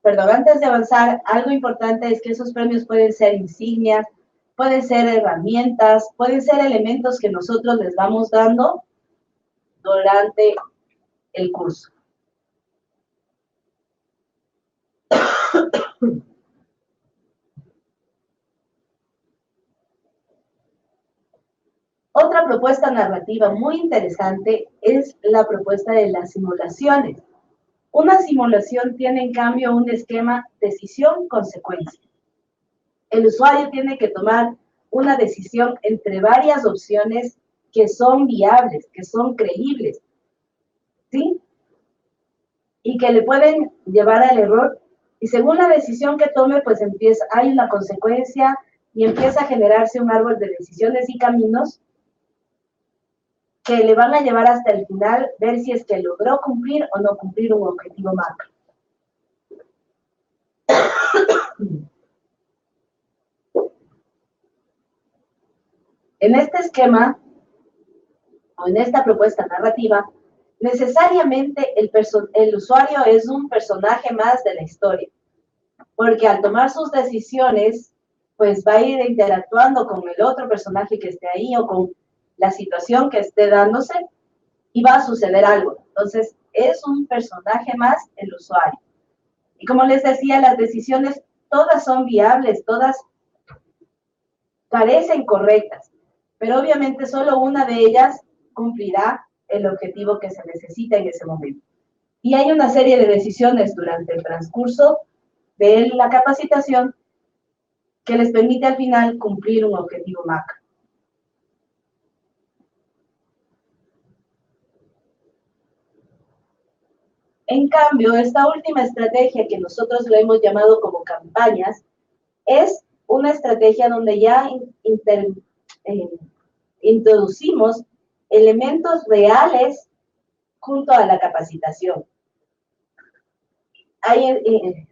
perdón, antes de avanzar, algo importante es que esos premios pueden ser insignias, pueden ser herramientas, pueden ser elementos que nosotros les vamos dando durante el curso. Otra propuesta narrativa muy interesante es la propuesta de las simulaciones. Una simulación tiene en cambio un esquema decisión-consecuencia. El usuario tiene que tomar una decisión entre varias opciones que son viables, que son creíbles, ¿sí? Y que le pueden llevar al error. Y según la decisión que tome, pues hay una consecuencia y empieza a generarse un árbol de decisiones y caminos que le van a llevar hasta el final, ver si es que logró cumplir o no cumplir un objetivo macro. En este esquema, o en esta propuesta narrativa, necesariamente el usuario es un personaje más de la historia, porque al tomar sus decisiones, pues va a ir interactuando con el otro personaje que esté ahí o con la situación que esté dándose y va a suceder algo. Entonces, es un personaje más el usuario. Y como les decía, las decisiones todas son viables, todas parecen correctas, pero obviamente solo una de ellas cumplirá el objetivo que se necesita en ese momento. Y hay una serie de decisiones durante el transcurso de la capacitación que les permite al final cumplir un objetivo macro. En cambio, esta última estrategia que nosotros lo hemos llamado como campañas, es una estrategia donde ya introducimos elementos reales junto a la capacitación.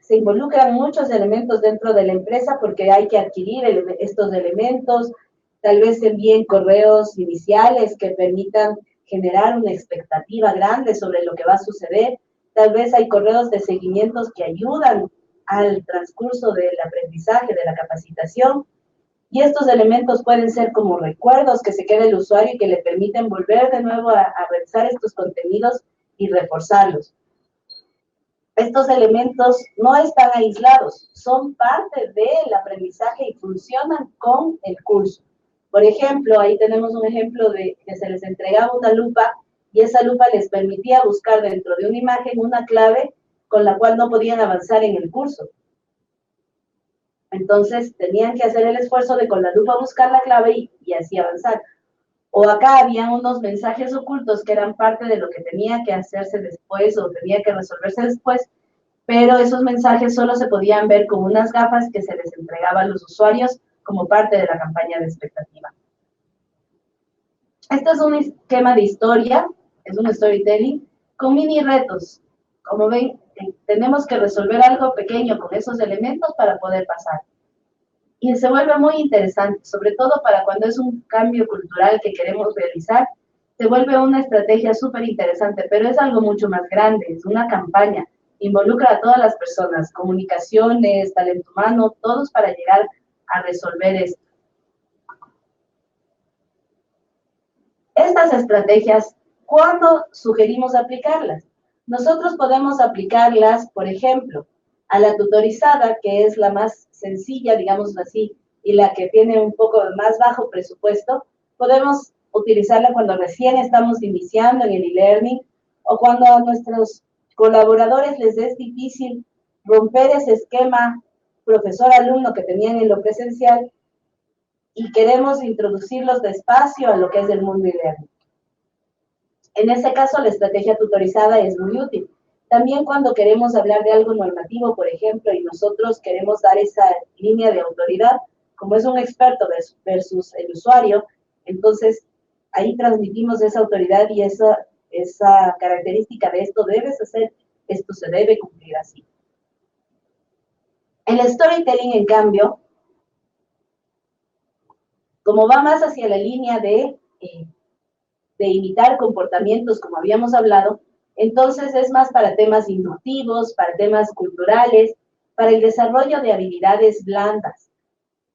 Se involucran muchos elementos dentro de la empresa porque hay que adquirir estos elementos, tal vez envíen correos iniciales que permitan generar una expectativa grande sobre lo que va a suceder, tal vez hay correos de seguimientos que ayudan al transcurso del aprendizaje, de la capacitación, y estos elementos pueden ser como recuerdos que se queda el usuario y que le permiten volver de nuevo a revisar estos contenidos y reforzarlos. Estos elementos no están aislados, son parte del aprendizaje y funcionan con el curso. Por ejemplo, ahí tenemos un ejemplo de que se les entregaba una lupa y esa lupa les permitía buscar dentro de una imagen una clave con la cual no podían avanzar en el curso. Entonces, tenían que hacer el esfuerzo de con la lupa buscar la clave y así avanzar. O acá había unos mensajes ocultos que eran parte de lo que tenía que hacerse después o tenía que resolverse después, pero esos mensajes solo se podían ver con unas gafas que se les entregaba a los usuarios como parte de la campaña de expectativa. Este es un esquema de historia, es un storytelling, con mini retos. Como ven, tenemos que resolver algo pequeño con esos elementos para poder pasar. Y se vuelve muy interesante, sobre todo para cuando es un cambio cultural que queremos realizar, se vuelve una estrategia súper interesante, pero es algo mucho más grande, es una campaña, involucra a todas las personas, comunicaciones, talento humano, todos para llegar a resolver esto. Estas estrategias, ¿cuándo sugerimos aplicarlas? Nosotros podemos aplicarlas, por ejemplo, a la tutorizada, que es la más sencilla, digámoslo así, y la que tiene un poco más bajo presupuesto. Podemos utilizarla cuando recién estamos iniciando en el e-learning o cuando a nuestros colaboradores les es difícil romper ese esquema profesor-alumno que tenían en lo presencial y queremos introducirlos despacio a lo que es el mundo e-learning. En este caso, la estrategia tutorizada es muy útil. También cuando queremos hablar de algo normativo, por ejemplo, y nosotros queremos dar esa línea de autoridad, como es un experto versus el usuario, entonces ahí transmitimos esa autoridad y esa característica de esto debes hacer, esto se debe cumplir así. El storytelling, en cambio, como va más hacia la línea de imitar comportamientos, como habíamos hablado, entonces es más para temas inductivos, para temas culturales, para el desarrollo de habilidades blandas,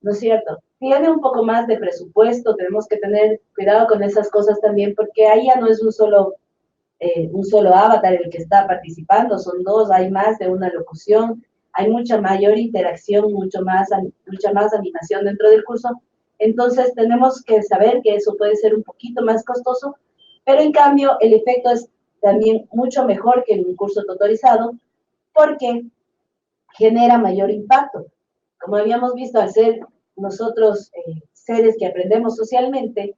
¿no es cierto? Tiene un poco más de presupuesto, tenemos que tener cuidado con esas cosas también, porque ahí ya no es un solo avatar el que está participando, son dos, hay más de una locución, hay mucha mayor interacción, mucha más animación dentro del curso. Entonces tenemos que saber que eso puede ser un poquito más costoso, pero en cambio el efecto es también mucho mejor que en un curso tutorizado porque genera mayor impacto. Como habíamos visto, al ser nosotros seres que aprendemos socialmente,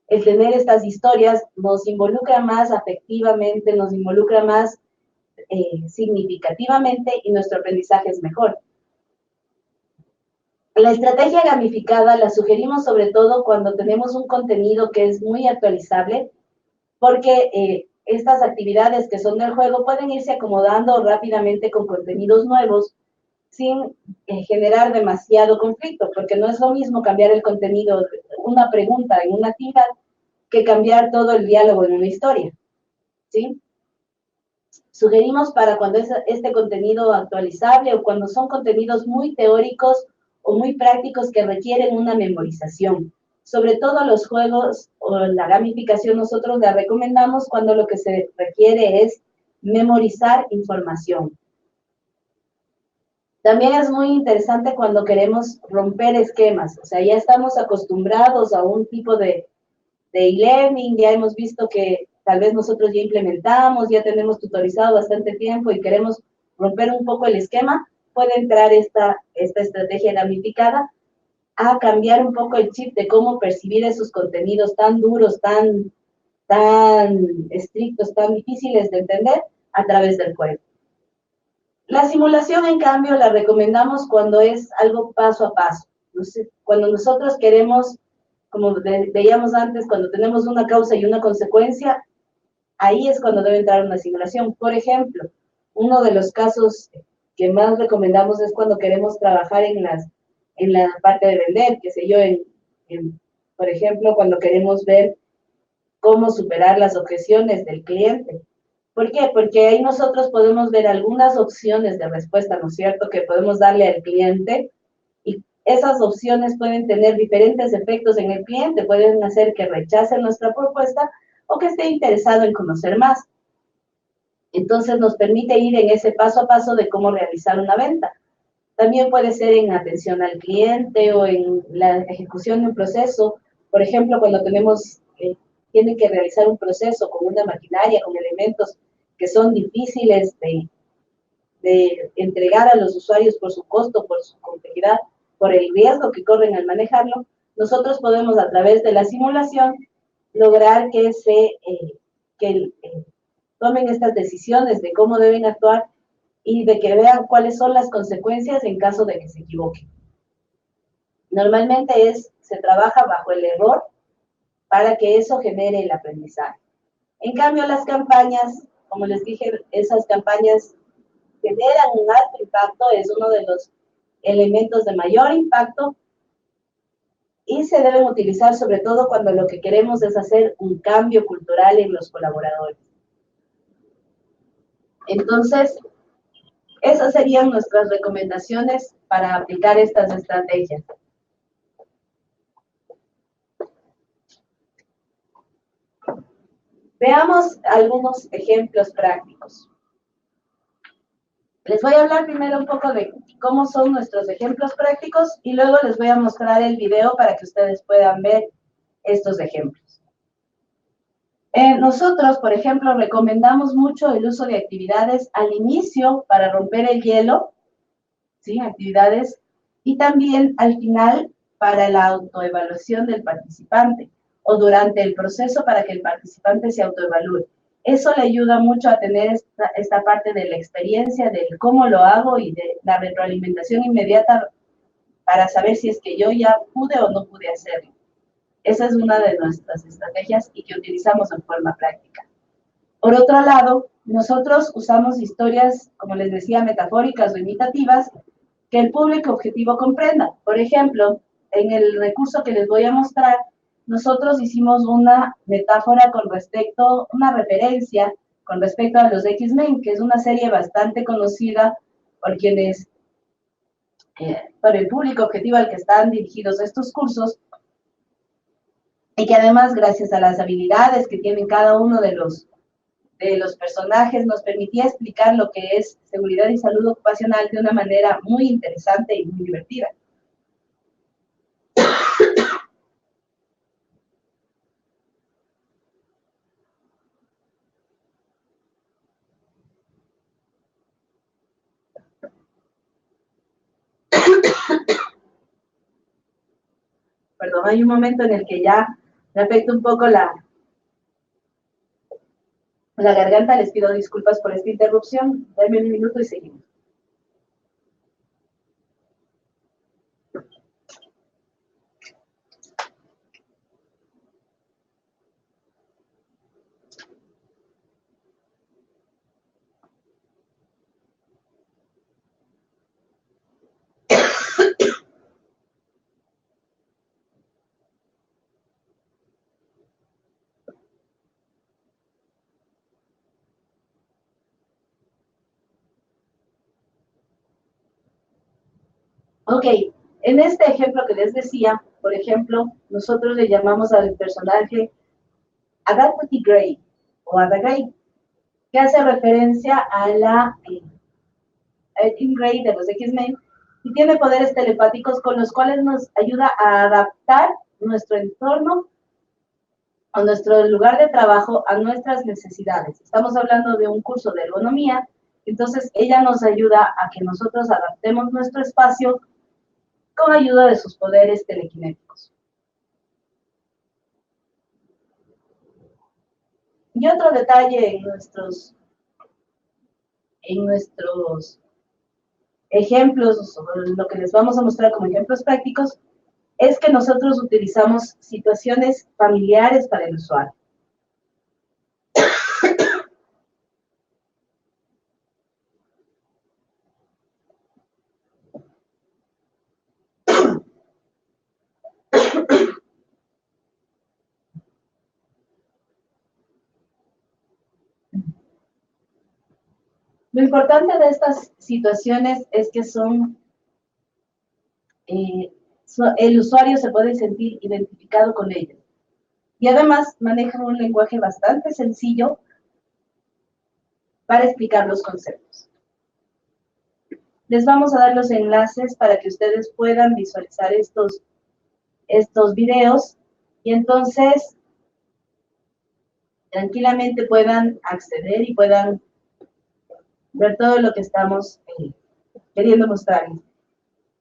el tener estas historias nos involucra más afectivamente, nos involucra más significativamente y nuestro aprendizaje es mejor. La estrategia gamificada la sugerimos sobre todo cuando tenemos un contenido que es muy actualizable, porque estas actividades que son del juego pueden irse acomodando rápidamente con contenidos nuevos sin generar demasiado conflicto, porque no es lo mismo cambiar el contenido, una pregunta en una actividad, que cambiar todo el diálogo en una historia, ¿sí? Sugerimos para cuando es este contenido actualizable o cuando son contenidos muy teóricos o muy prácticos que requieren una memorización. Sobre todo los juegos o la gamificación nosotros la recomendamos cuando lo que se requiere es memorizar información. También es muy interesante cuando queremos romper esquemas, o sea, ya estamos acostumbrados a un tipo de e-learning, ya hemos visto que tal vez nosotros ya implementamos, ya tenemos tutorizado bastante tiempo y queremos romper un poco el esquema, puede entrar esta estrategia gamificada a cambiar un poco el chip de cómo percibir esos contenidos tan duros, tan estrictos, tan difíciles de entender a través del juego. La simulación, en cambio, la recomendamos cuando es algo paso a paso. Cuando nosotros queremos, como veíamos antes, cuando tenemos una causa y una consecuencia, ahí es cuando debe entrar una simulación. Por ejemplo, uno de los casos que más recomendamos es cuando queremos trabajar en la parte de vender, qué sé yo, por ejemplo, cuando queremos ver cómo superar las objeciones del cliente. ¿Por qué? Porque ahí nosotros podemos ver algunas opciones de respuesta, ¿no es cierto?, que podemos darle al cliente y esas opciones pueden tener diferentes efectos en el cliente, pueden hacer que rechace nuestra propuesta o que esté interesado en conocer más. Entonces nos permite ir en ese paso a paso de cómo realizar una venta. También puede ser en atención al cliente o en la ejecución de un proceso. Por ejemplo, cuando tienen que realizar un proceso con una maquinaria, con elementos que son difíciles de entregar a los usuarios por su costo, por su complejidad, por el riesgo que corren al manejarlo, nosotros podemos a través de la simulación lograr que tomen estas decisiones de cómo deben actuar y de que vean cuáles son las consecuencias en caso de que se equivoquen. Normalmente se trabaja bajo el error para que eso genere el aprendizaje. En cambio, las campañas, como les dije, esas campañas generan un alto impacto, es uno de los elementos de mayor impacto y se deben utilizar sobre todo cuando lo que queremos es hacer un cambio cultural en los colaboradores. Entonces, esas serían nuestras recomendaciones para aplicar estas estrategias. Veamos algunos ejemplos prácticos. Les voy a hablar primero un poco de cómo son nuestros ejemplos prácticos y luego les voy a mostrar el video para que ustedes puedan ver estos ejemplos. Nosotros, por ejemplo, recomendamos mucho el uso de actividades al inicio para romper el hielo, ¿sí? Actividades, y también al final para la autoevaluación del participante o durante el proceso para que el participante se autoevalúe. Eso le ayuda mucho a tener esta parte de la experiencia, del cómo lo hago y de la retroalimentación inmediata para saber si es que yo ya pude o no pude hacerlo. Esa es una de nuestras estrategias y que utilizamos en forma práctica. Por otro lado, nosotros usamos historias, como les decía, metafóricas o imitativas, que el público objetivo comprenda. Por ejemplo, en el recurso que les voy a mostrar, nosotros hicimos una metáfora una referencia con respecto a los X-Men, que es una serie bastante conocida por quienes para el público objetivo al que están dirigidos estos cursos, y que además, gracias a las habilidades que tienen cada uno de los personajes, nos permitía explicar lo que es seguridad y salud ocupacional de una manera muy interesante y muy divertida. Perdón, hay un momento en el que ya me afecta un poco la garganta. Les pido disculpas por esta interrupción. Dame un minuto y seguimos. Ok, en este ejemplo que les decía, por ejemplo, nosotros le llamamos al personaje Agatha Gray o Ada Gray, que hace referencia a la Jean Grey de los X-Men, y tiene poderes telepáticos con los cuales nos ayuda a adaptar nuestro entorno o nuestro lugar de trabajo a nuestras necesidades. Estamos hablando de un curso de ergonomía, entonces ella nos ayuda a que nosotros adaptemos nuestro espacio con ayuda de sus poderes telequinéticos. Y otro detalle en nuestros ejemplos, lo que les vamos a mostrar como ejemplos prácticos, es que nosotros utilizamos situaciones familiares para el usuario. Lo importante de estas situaciones es que el usuario se puede sentir identificado con ellas. Y además manejan un lenguaje bastante sencillo para explicar los conceptos. Les vamos a dar los enlaces para que ustedes puedan visualizar estos videos y entonces tranquilamente puedan acceder y puedan ver todo lo que estamos queriendo mostrarles.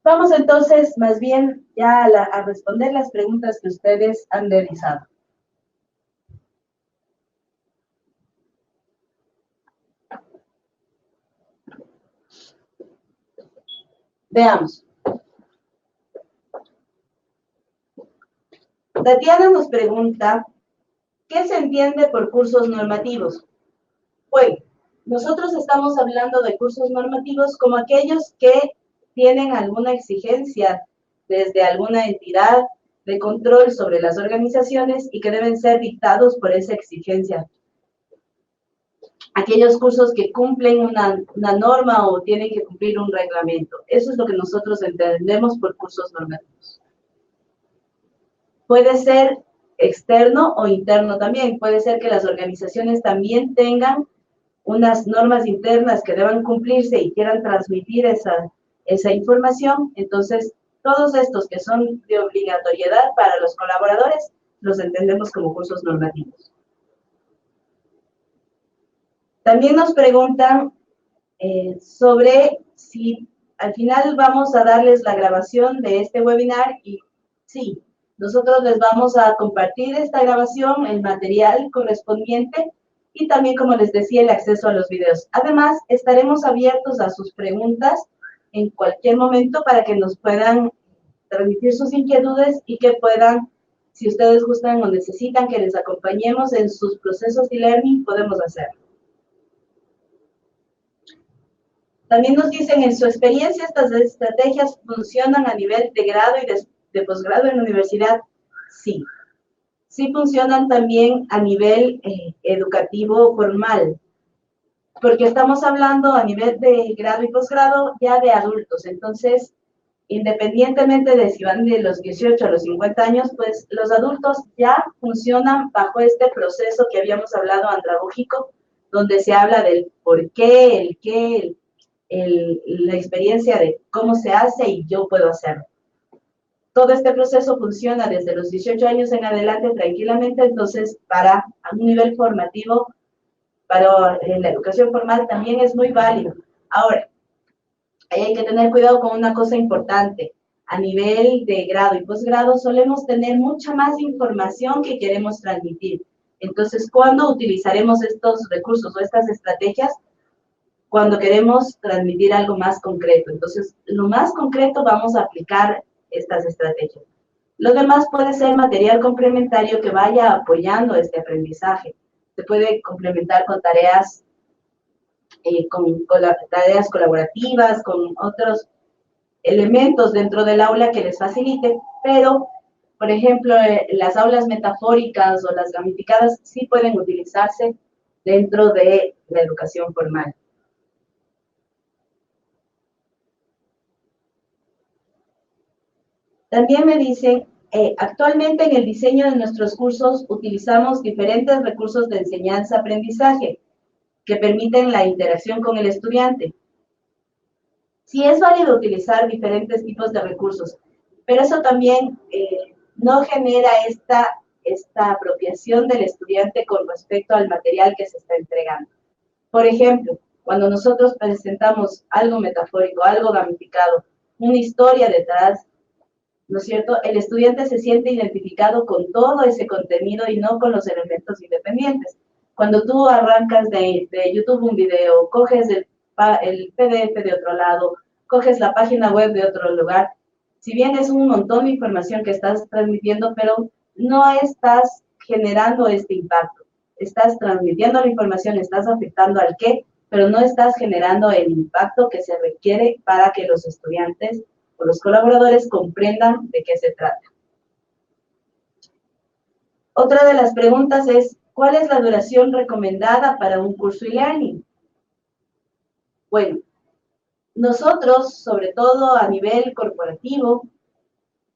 Vamos entonces más bien ya a responder las preguntas que ustedes han realizado. Veamos. Tatiana nos pregunta, ¿qué se entiende por cursos normativos? Bueno, nosotros estamos hablando de cursos normativos como aquellos que tienen alguna exigencia desde alguna entidad de control sobre las organizaciones y que deben ser dictados por esa exigencia. Aquellos cursos que cumplen una norma o tienen que cumplir un reglamento. Eso es lo que nosotros entendemos por cursos normativos. Puede ser externo o interno también. Puede ser que las organizaciones también tengan unas normas internas que deban cumplirse y quieran transmitir esa información. Entonces, todos estos que son de obligatoriedad para los colaboradores, los entendemos como cursos normativos. También nos preguntan sobre si al final vamos a darles la grabación de este webinar y sí, nosotros les vamos a compartir esta grabación, el material correspondiente y también, como les decía, el acceso a los videos. Además, estaremos abiertos a sus preguntas en cualquier momento para que nos puedan transmitir sus inquietudes y que puedan, si ustedes gustan o necesitan que les acompañemos en sus procesos de e-learning, podemos hacerlo. También nos dicen, en su experiencia, estas estrategias funcionan a nivel de grado y de posgrado en la universidad. Sí. Sí funcionan también a nivel educativo formal, porque estamos hablando a nivel de grado y posgrado ya de adultos. Entonces, independientemente de si van de los 18 a los 50 años, pues los adultos ya funcionan bajo este proceso que habíamos hablado andragógico, donde se habla del por qué, el qué, la experiencia de cómo se hace y yo puedo hacerlo. Todo este proceso funciona desde los 18 años en adelante tranquilamente, entonces para un nivel formativo, para la educación formal también es muy válido. Ahora, ahí hay que tener cuidado con una cosa importante. A nivel de grado y posgrado solemos tener mucha más información que queremos transmitir. Entonces, ¿cuándo utilizaremos estos recursos o estas estrategias? Cuando queremos transmitir algo más concreto. Entonces, lo más concreto vamos a aplicar estas estrategias. Lo demás puede ser material complementario que vaya apoyando este aprendizaje. Se puede complementar con tareas tareas colaborativas, con otros elementos dentro del aula que les facilite, pero, por ejemplo, las aulas metafóricas o las gamificadas sí pueden utilizarse dentro de la educación formal. También me dicen, actualmente en el diseño de nuestros cursos utilizamos diferentes recursos de enseñanza-aprendizaje que permiten la interacción con el estudiante. Sí es válido utilizar diferentes tipos de recursos, pero eso también no genera esta apropiación del estudiante con respecto al material que se está entregando. Por ejemplo, cuando nosotros presentamos algo metafórico, algo gamificado, una historia detrás, ¿no es cierto? El estudiante se siente identificado con todo ese contenido y no con los elementos independientes. Cuando tú arrancas de YouTube un video, coges el PDF de otro lado, coges la página web de otro lugar, si bien es un montón de información que estás transmitiendo, pero no estás generando este impacto. Estás transmitiendo la información, estás afectando al qué, pero no estás generando el impacto que se requiere para que los estudiantes o los colaboradores comprendan de qué se trata. Otra de las preguntas es, ¿cuál es la duración recomendada para un curso e-learning? Bueno, nosotros, sobre todo a nivel corporativo,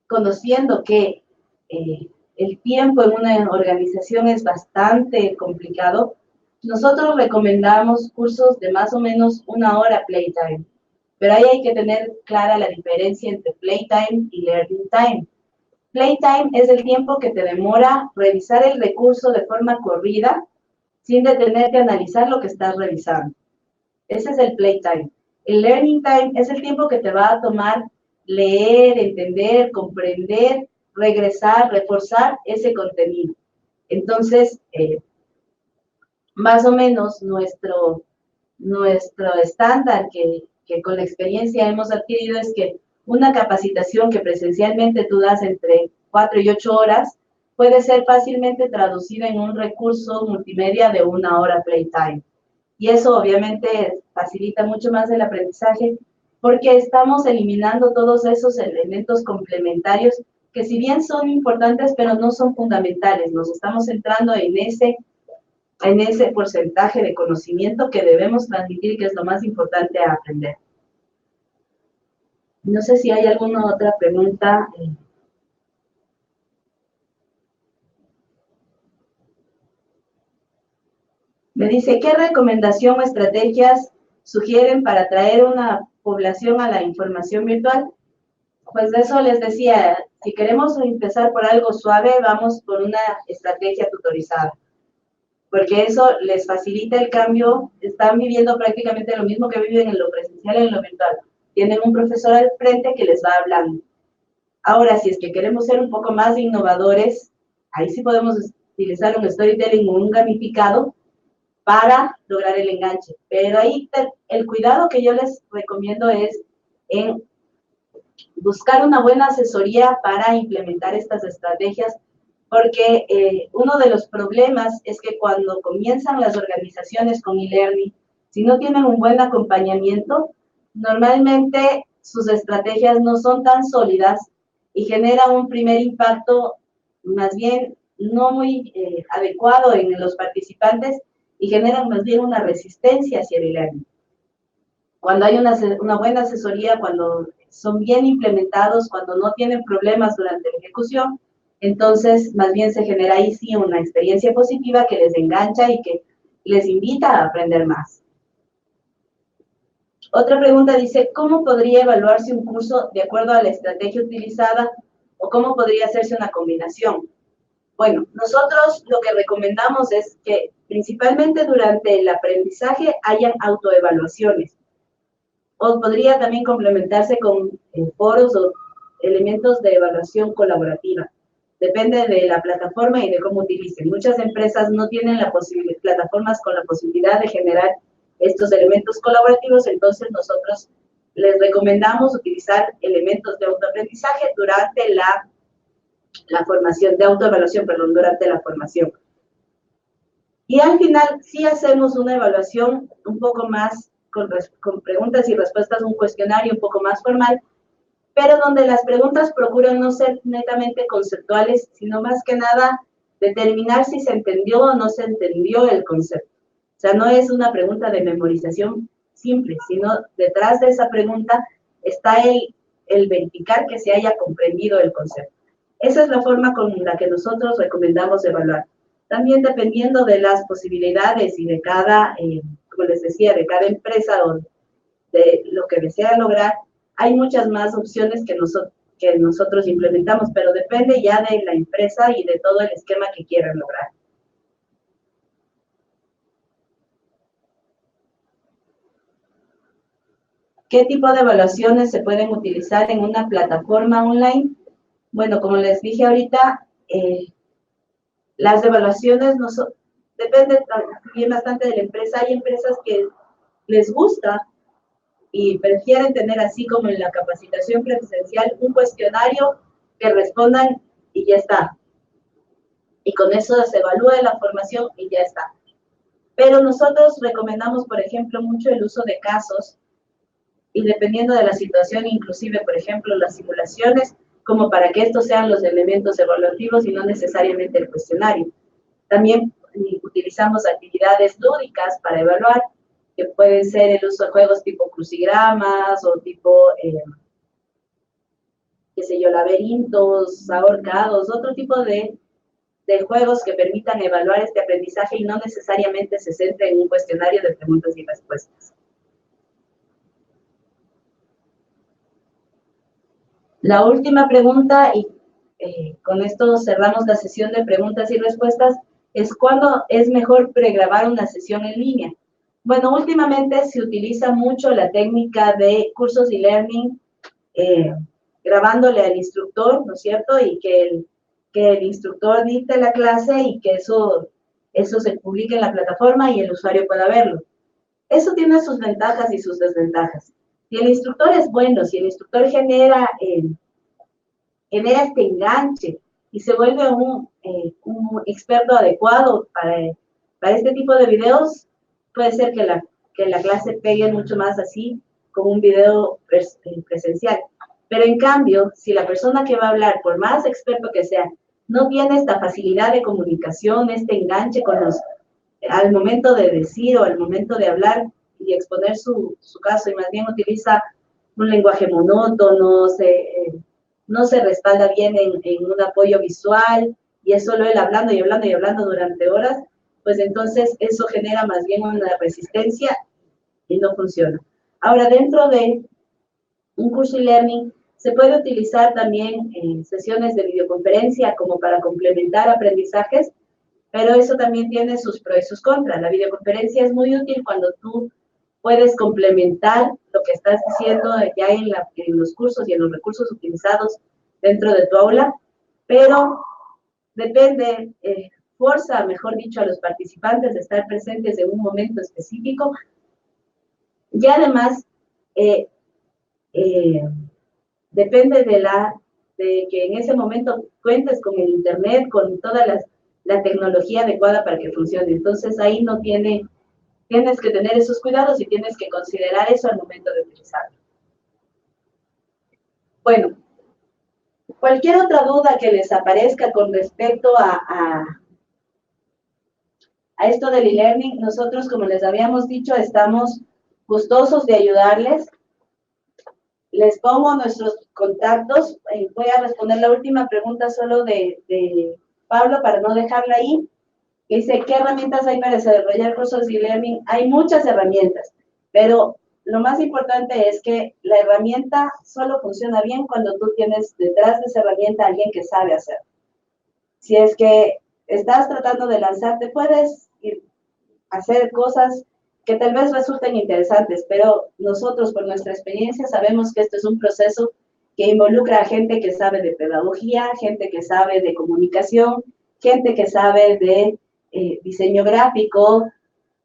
conociendo que el tiempo en una organización es bastante complicado, nosotros recomendamos cursos de más o menos 1 hora playtime. Pero ahí hay que tener clara la diferencia entre playtime y learning time. Playtime es el tiempo que te demora revisar el recurso de forma corrida sin detenerte a analizar lo que estás revisando. Ese es el playtime. El learning time es el tiempo que te va a tomar leer, entender, comprender, regresar, reforzar ese contenido. Entonces, más o menos nuestro estándar que con la experiencia hemos adquirido es que una capacitación que presencialmente tú das entre 4 y 8 horas puede ser fácilmente traducida en un recurso multimedia de 1 hora playtime. Y eso obviamente facilita mucho más el aprendizaje porque estamos eliminando todos esos elementos complementarios que si bien son importantes, pero no son fundamentales. Nos estamos centrando en ese porcentaje de conocimiento que debemos transmitir y que es lo más importante a aprender. No sé si hay alguna otra pregunta. Me dice, ¿qué recomendación o estrategias sugieren para atraer una población a la información virtual? Pues de eso les decía, si queremos empezar por algo suave, vamos por una estrategia tutorizada, porque eso les facilita el cambio, están viviendo prácticamente lo mismo que viven en lo presencial y en lo virtual. Tienen un profesor al frente que les va hablando. Ahora, si es que queremos ser un poco más innovadores, ahí sí podemos utilizar un storytelling o un gamificado para lograr el enganche. Pero ahí el cuidado que yo les recomiendo es en buscar una buena asesoría para implementar estas estrategias, porque uno de los problemas es que cuando comienzan las organizaciones con e-learning, si no tienen un buen acompañamiento, normalmente sus estrategias no son tan sólidas y generan un primer impacto más bien no muy adecuado en los participantes y generan más bien una resistencia hacia el e-learning. Cuando hay una buena asesoría, cuando son bien implementados, cuando no tienen problemas durante la ejecución, entonces más bien se genera ahí sí una experiencia positiva que les engancha y que les invita a aprender más. Otra pregunta dice, ¿cómo podría evaluarse un curso de acuerdo a la estrategia utilizada o cómo podría hacerse una combinación? Bueno, nosotros lo que recomendamos es que principalmente durante el aprendizaje hayan autoevaluaciones. O podría también complementarse con foros o elementos de evaluación colaborativa. Depende de la plataforma y de cómo utilicen. Muchas empresas no tienen plataformas con la posibilidad de generar estos elementos colaborativos, entonces nosotros les recomendamos utilizar elementos de autoaprendizaje durante la formación, de autoevaluación, perdón, durante la formación. Y al final sí hacemos una evaluación un poco más con preguntas y respuestas, un cuestionario un poco más formal, pero donde las preguntas procuran no ser netamente conceptuales, sino más que nada determinar si se entendió o no se entendió el concepto. O sea, no es una pregunta de memorización simple, sino detrás de esa pregunta está el verificar que se haya comprendido el concepto. Esa es la forma con la que nosotros recomendamos evaluar. También dependiendo de las posibilidades y de cada, como les decía, de cada empresa o de lo que desea lograr, hay muchas más opciones que nosotros implementamos, pero depende ya de la empresa y de todo el esquema que quieran lograr. ¿Qué tipo de evaluaciones se pueden utilizar en una plataforma online? Bueno, como les dije ahorita, las evaluaciones dependen también bastante de la empresa. Hay empresas que les gusta y prefieren tener, así como en la capacitación presencial, un cuestionario que respondan y ya está. Y con eso se evalúa la formación y ya está. Pero nosotros recomendamos, por ejemplo, mucho el uso de casos y dependiendo de la situación, inclusive, por ejemplo, las simulaciones, como para que estos sean los elementos evaluativos y no necesariamente el cuestionario. También utilizamos actividades lúdicas para evaluar, que pueden ser el uso de juegos tipo crucigramas o tipo, qué sé yo, laberintos, ahorcados, otro tipo de juegos que permitan evaluar este aprendizaje y no necesariamente se centre en un cuestionario de preguntas y respuestas. La última pregunta, y con esto cerramos la sesión de preguntas y respuestas, es ¿cuándo es mejor pregrabar una sesión en línea? Bueno, últimamente se utiliza mucho la técnica de cursos y learning, grabándole al instructor, ¿no es cierto? Y que el instructor dicte la clase y que eso se publique en la plataforma y el usuario pueda verlo. Eso tiene sus ventajas y sus desventajas. Si el instructor es bueno, si el instructor genera este enganche y se vuelve un experto adecuado para este tipo de videos, puede ser que la clase pegue mucho más así como un video presencial. Pero en cambio, si la persona que va a hablar, por más experto que sea, no tiene esta facilidad de comunicación, este enganche con al momento de decir o al momento de hablar y exponer su caso, y más bien utiliza un lenguaje monótono, no se respalda bien en un apoyo visual, y es solo él hablando y hablando y hablando durante horas, pues entonces eso genera más bien una resistencia y no funciona. Ahora, dentro de un curso e-learning, se puede utilizar también sesiones de videoconferencia como para complementar aprendizajes, pero eso también tiene sus pros y sus contras. La videoconferencia es muy útil cuando tú puedes complementar lo que estás diciendo ya en los cursos y en los recursos utilizados dentro de tu aula, pero depende, forza, mejor dicho, a los participantes de estar presentes en un momento específico, y además depende de que en ese momento cuentes con el internet, con toda la tecnología adecuada para que funcione. Entonces ahí tienes que tener esos cuidados y tienes que considerar eso al momento de utilizarlo. Bueno, cualquier otra duda que les aparezca con respecto a esto del e-learning, nosotros, como les habíamos dicho, estamos gustosos de ayudarles. les pongo nuestros contactos. Voy a responder la última pregunta solo de Pablo para no dejarla ahí. Dice, ¿qué herramientas hay para desarrollar cursos de e-learning? Hay muchas herramientas, pero lo más importante es que la herramienta solo funciona bien cuando tú tienes detrás de esa herramienta a alguien que sabe hacerlo. Si es que estás tratando de lanzarte, puedes hacer cosas que tal vez resulten interesantes, pero nosotros, por nuestra experiencia, sabemos que esto es un proceso que involucra a gente que sabe de pedagogía, gente que sabe de comunicación, gente que sabe de diseño gráfico,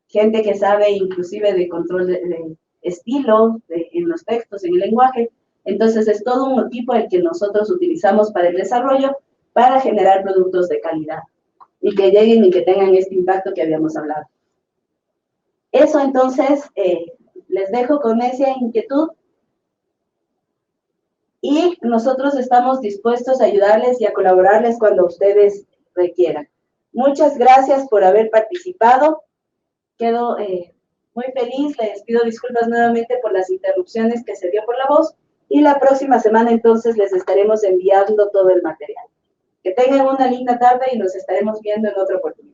gente que sabe inclusive de control de estilo en los textos, en el lenguaje. Entonces, es todo un equipo el que nosotros utilizamos para el desarrollo, para generar productos de calidad y que lleguen y que tengan este impacto que habíamos hablado. Eso entonces, les dejo con esa inquietud y nosotros estamos dispuestos a ayudarles y a colaborarles cuando ustedes requieran. Muchas gracias por haber participado. Quedo muy feliz, les pido disculpas nuevamente por las interrupciones que se dio por la voz y la próxima semana entonces les estaremos enviando todo el material. Que tengan una linda tarde y nos estaremos viendo en otra oportunidad.